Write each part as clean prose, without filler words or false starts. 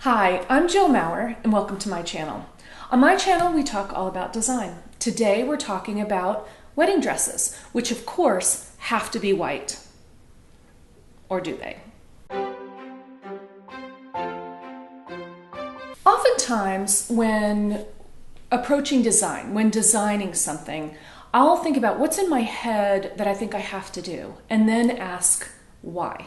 Hi, I'm Jill Maurer and welcome to my channel. On my channel we talk all about design. Today we're talking about wedding dresses, which of course have to be white. Or do they? Oftentimes when approaching design, when designing something, I'll think about what's in my head that I think I have to do and then ask why.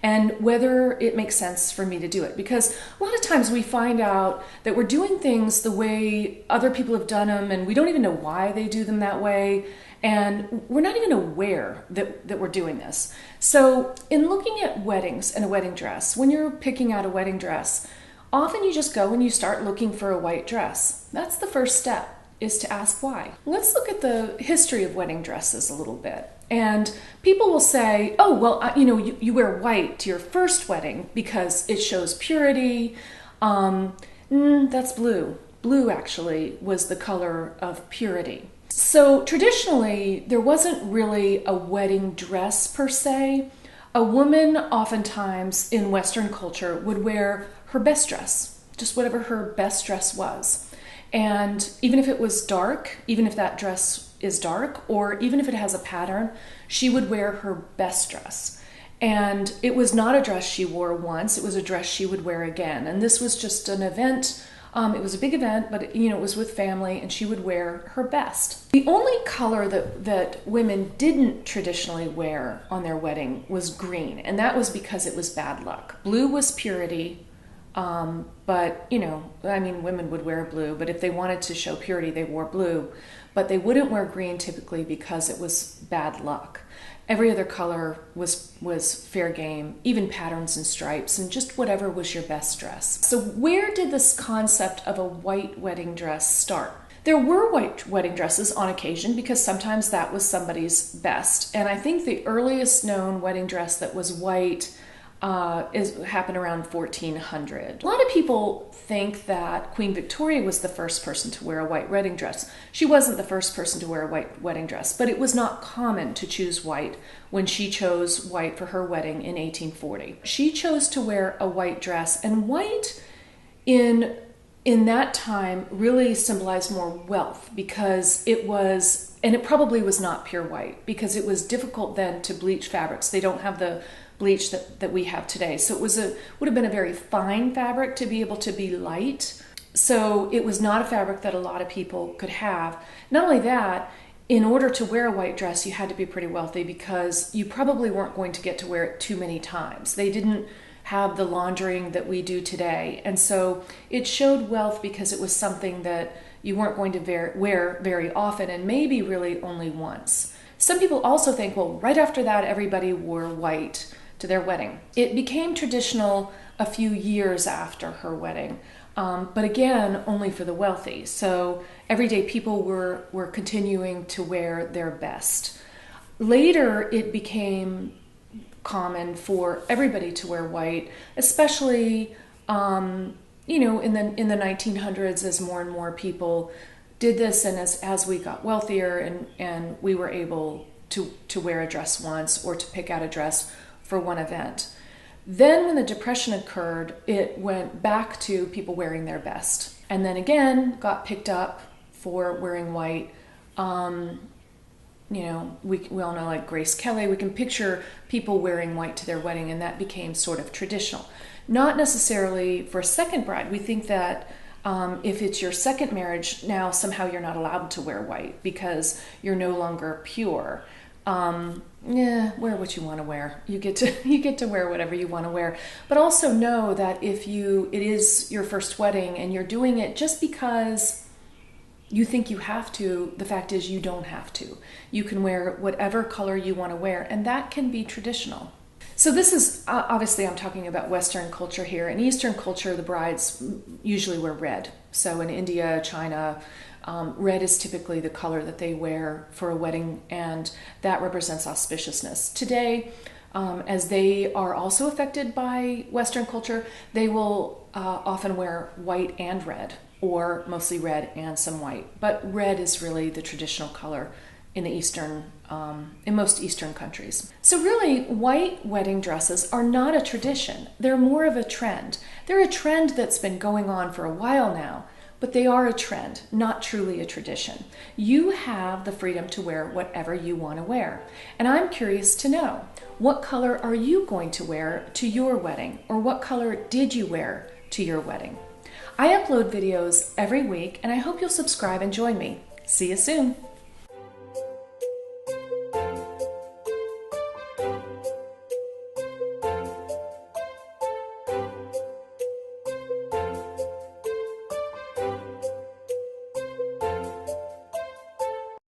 And whether it makes sense for me to do it. Because a lot of times we find out that we're doing things the way other people have done them and we don't even know why they do them that way. And we're not even aware that we're doing this. So in looking at weddings and a wedding dress, when you're picking out a wedding dress, often you just go and you start looking for a white dress. That's the first step, is to ask why. Let's look at the history of wedding dresses a little bit. And people will say, oh, well, you wear white to your first wedding because it shows purity. That's blue. Blue actually was the color of purity. So traditionally, there wasn't really a wedding dress per se. A woman oftentimes in Western culture would wear her best dress, just whatever her best dress was. And even if it was dark, even if that dress is dark, or even if it has a pattern, she would wear her best dress. And it was not a dress she wore once, it was a dress she would wear again. And this was just an event, it was a big event, but it was with family and she would wear her best. The only color that women didn't traditionally wear on their wedding was green, and that was because it was bad luck. Blue was purity. But women would wear blue, but if they wanted to show purity, they wore blue, but they wouldn't wear green typically because it was bad luck. Every other color was fair game, even patterns and stripes, and just whatever was your best dress. So where did this concept of a white wedding dress start? There were white wedding dresses on occasion because sometimes that was somebody's best. And I think the earliest known wedding dress that was white happened around 1400. A lot of people think that Queen Victoria was the first person to wear a white wedding dress. She wasn't the first person to wear a white wedding dress, but it was not common to choose white when she chose white for her wedding in 1840. She chose to wear a white dress, and white in that time really symbolized more wealth because it was, and it probably was not pure white because it was difficult then to bleach fabrics. They don't have the bleach that we have today. So it would have been a very fine fabric to be able to be light. So it was not a fabric that a lot of people could have. Not only that, in order to wear a white dress, you had to be pretty wealthy because you probably weren't going to get to wear it too many times. They didn't have the laundering that we do today. And so it showed wealth because it was something that you weren't going to wear very often and maybe really only once. Some people also think, well, right after that, everybody wore white to their wedding. It became traditional a few years after her wedding, but again, only for the wealthy. So everyday people were continuing to wear their best. Later, it became common for everybody to wear white, especially in the 1900s as more and more people did this, and as we got wealthier and we were able to wear a dress once or to pick out a dress for one event. Then when the Depression occurred, it went back to people wearing their best. And then again, got picked up for wearing white. We all know, like Grace Kelly, we can picture people wearing white to their wedding, and that became sort of traditional. Not necessarily for a second bride. We think that if it's your second marriage, now somehow you're not allowed to wear white because you're no longer pure. Wear what you want to wear. You get to wear whatever you want to wear. But also know that if it is your first wedding and you're doing it just because you think you have to, the fact is you don't have to. You can wear whatever color you want to wear, and that can be traditional. So this is, obviously I'm talking about Western culture here. In Eastern culture, the brides usually wear red. So in India, China, red is typically the color that they wear for a wedding, and that represents auspiciousness. Today, as they are also affected by Western culture, they will often wear white and red, or mostly red and some white. But red is really the traditional color in most Eastern countries. So really, white wedding dresses are not a tradition. They're more of a trend. They're a trend that's been going on for a while now, but they are a trend, not truly a tradition. You have the freedom to wear whatever you want to wear. And I'm curious to know, what color are you going to wear to your wedding? Or what color did you wear to your wedding? I upload videos every week, and I hope you'll subscribe and join me. See you soon.